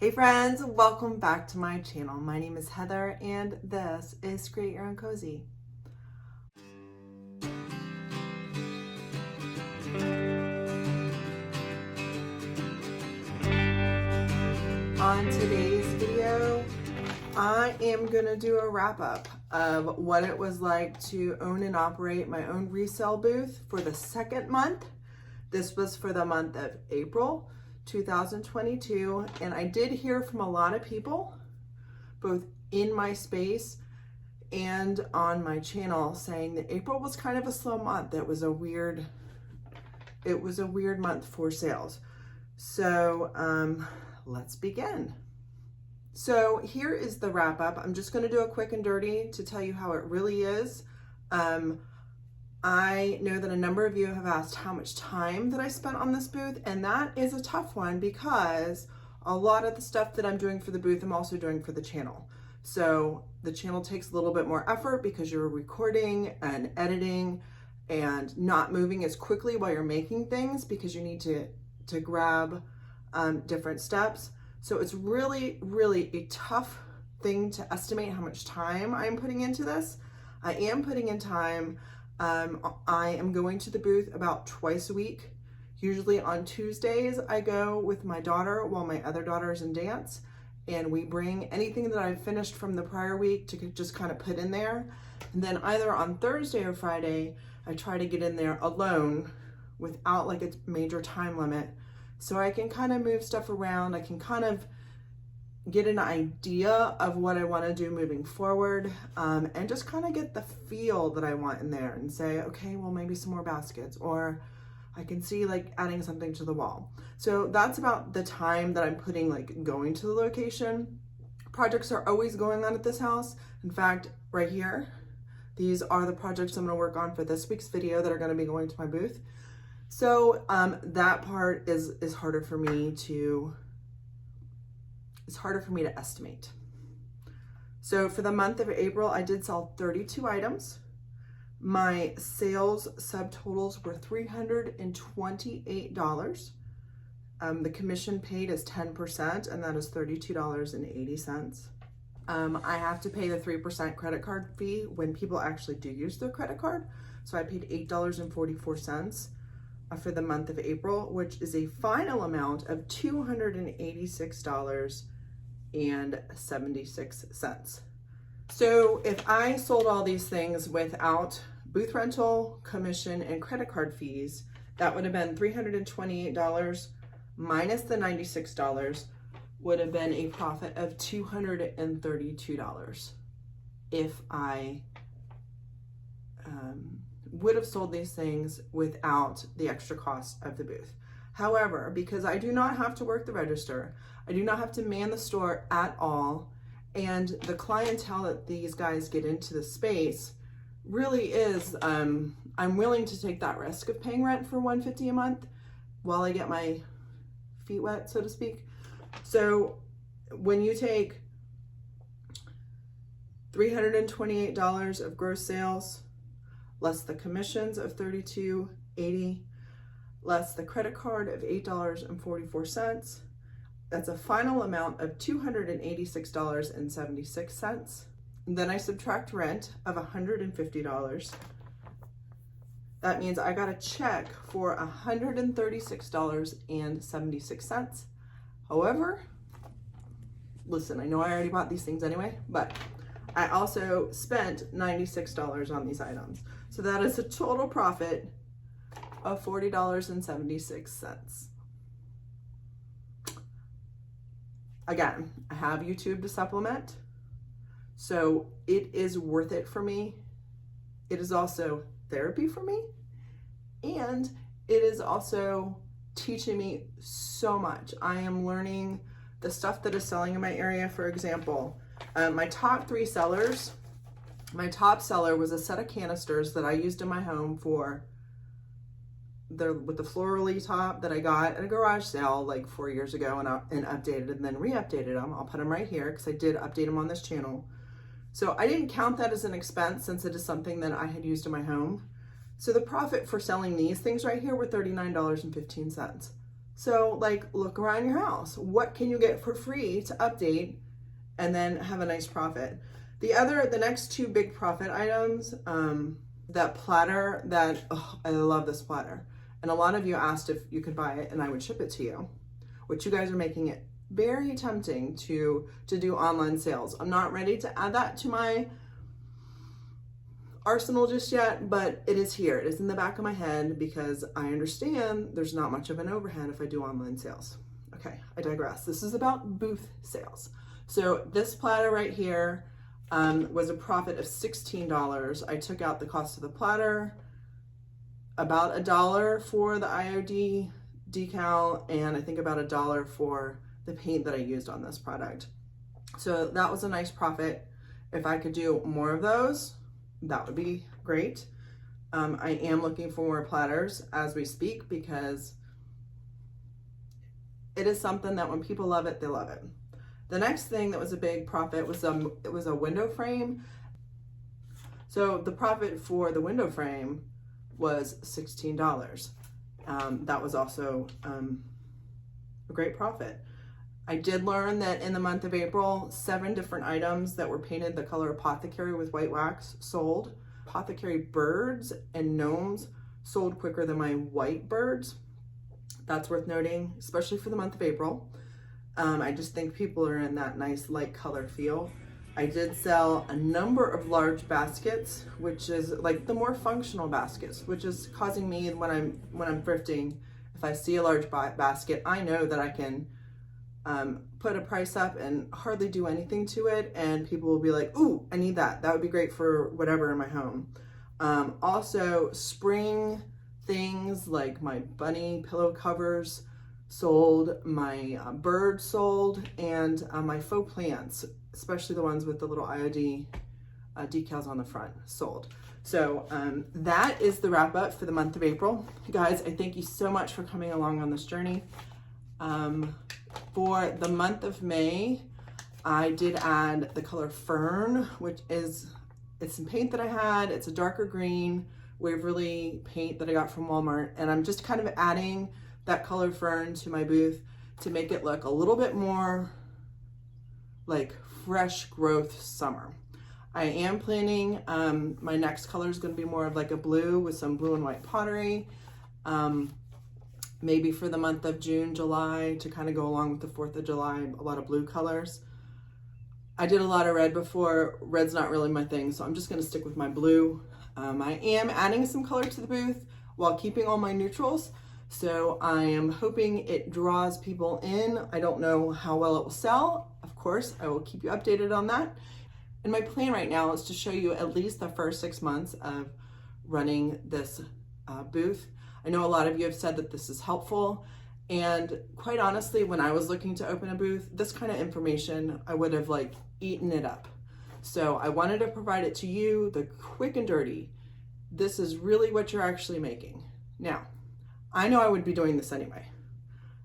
Hey friends, welcome back to my channel. My name is Heather and this is Create Your Own Cozy. On today's video, I am gonna do a wrap up of what it was like to own and operate my own resale booth for the second month. This was for the month of April 2022, and I did hear from a lot of people, both in my space and on my channel, saying that April was kind of a slow month. It was a weird month for sales. So let's begin. So here is the wrap up. I'm just going to do a quick and dirty to tell you how it really is. I know that a number of you have asked how much time that I spent on this booth, and that is a tough one because a lot of the stuff that I'm doing for the booth, I'm also doing for the channel. So the channel takes a little bit more effort because you're recording and editing and not moving as quickly while you're making things because you need to grab different steps. So it's really, really a tough thing to estimate how much time I'm putting into this. I am putting in time. I am going to the booth about twice a week. Usually on Tuesdays, I go with my daughter while my other daughter is in dance, and we bring anything that I've finished from the prior week to just kind of put in there. And then either on Thursday or Friday, I try to get in there alone without like a major time limit, so I can kind of move stuff around. I can kind of get an idea of what I want to do moving forward, and just kind of get the feel that I want in there and say, okay, well, maybe some more baskets, or I can see like adding something to the wall. So that's about the time that I'm putting like going to the location. Projects are always going on at this house. In fact, right here, these are the projects I'm going to work on for this week's video that are going to be going to my booth. So that part is harder for me to estimate. So for the month of April, I did sell 32 items. My sales subtotals were $328. The commission paid is 10%, and that is $32.80. I have to pay the 3% credit card fee when people actually do use their credit card. So I paid $8.44 for the month of April, which is a final amount of $286.76. So if I sold all these things without booth rental, commission, and credit card fees, that would have been $328 minus the $96 would have been a profit of $232 if I would have sold these things without the extra cost of the booth. However, because I do not have to work the register, I do not have to man the store at all, and the clientele that these guys get into the space really is, I'm willing to take that risk of paying rent for $150 a month while I get my feet wet, so to speak. So when you take $328 of gross sales, less the commissions of $32.80, less the credit card of $8.44, that's a final amount of $286.76. Then I subtract rent of $150. That means I got a check for $136.76. However, listen, I know I already bought these things anyway, but I also spent $96 on these items. So that is a total profit of $40.76. Again, I have YouTube to supplement, so it is worth it for me. It is also therapy for me, and it is also teaching me so much. I am learning the stuff that is selling in my area. For example, my top 3 sellers, my top seller was a set of canisters that I used in my home with the florally top that I got at a garage sale like 4 years ago, and updated and then re-updated them. I'll put them right here because I did update them on this channel. So I didn't count that as an expense since it is something that I had used in my home. So the profit for selling these things right here were $39.15. So like, look around your house. What can you get for free to update and then have a nice profit? The next two big profit items, that platter I love this platter. And a lot of you asked if you could buy it and I would ship it to you, which you guys are making it very tempting to do online sales. I'm not ready to add that to my arsenal just yet, but it is here. It is in the back of my head because I understand there's not much of an overhead if I do online sales. Okay, I digress. This is about booth sales. So this platter right here was a profit of $16. I took out the cost of the platter, about $1 for the IOD decal, and I think about $1 for the paint that I used on this product. So that was a nice profit. If I could do more of those, that would be great. I am looking for more platters as we speak because it is something that when people love it, they love it. The next thing that was a big profit was it was a window frame. So the profit for the window frame was $16. That was also a great profit. I did learn that in the month of April, 7 different items that were painted the color Apothecary with white wax sold. Apothecary birds and gnomes sold quicker than my white birds. That's worth noting, especially for the month of April. I just think people are in that nice light color feel. I did sell a number of large baskets, which is like the more functional baskets, which is causing me when I'm thrifting, if I see a large basket, I know that I can put a price up and hardly do anything to it, and people will be like, ooh, I need that. That would be great for whatever in my home. Also, spring things like my bunny pillow covers sold, my birds sold, and my faux plants, especially the ones with the little IOD decals on the front, sold. So that is the wrap up for the month of April. Guys, I thank you so much for coming along on this journey. For the month of May, I did add the color Fern, which is, it's some paint that I had. It's a darker green Waverly paint that I got from Walmart. And I'm just kind of adding that color Fern to my booth to make it look a little bit more like fresh growth summer. I am planning, my next color is going to be more of like a blue with some blue and white pottery. Maybe for the month of June, July, to kind of go along with the 4th of July, a lot of blue colors. I did a lot of red before. Red's not really my thing, so I'm just going to stick with my blue. I am adding some color to the booth while keeping all my neutrals. So I am hoping it draws people in. I don't know how well it will sell. Of course, I will keep you updated on that. And my plan right now is to show you at least the first 6 months of running this booth. I know a lot of you have said that this is helpful. And quite honestly, when I was looking to open a booth, this kind of information, I would have like eaten it up. So I wanted to provide it to you, the quick and dirty. This is really what you're actually making. Now, I know I would be doing this anyway.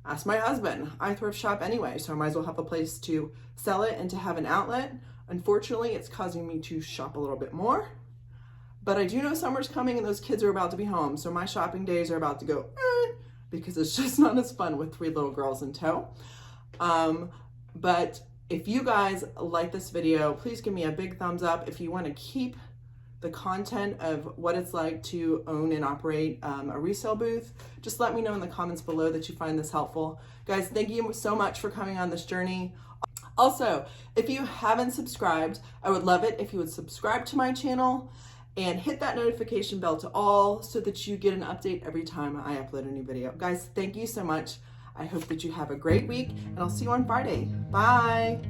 Ask my husband. I thrift shop anyway, so I might as well have a place to sell it and to have an outlet. Unfortunately, it's causing me to shop a little bit more. But I do know summer's coming and those kids are about to be home, so my shopping days are about to go because it's just not as fun with 3 little girls in tow. But if you guys like this video, please give me a big thumbs up. If you want to keep the content of what it's like to own and operate a resale booth, just let me know in the comments below that you find this helpful. Guys, thank you so much for coming on this journey. Also, if you haven't subscribed, I would love it if you would subscribe to my channel and hit that notification bell to all so that you get an update every time I upload a new video. Guys, thank you so much. I hope that you have a great week, and I'll see you on Friday. Bye.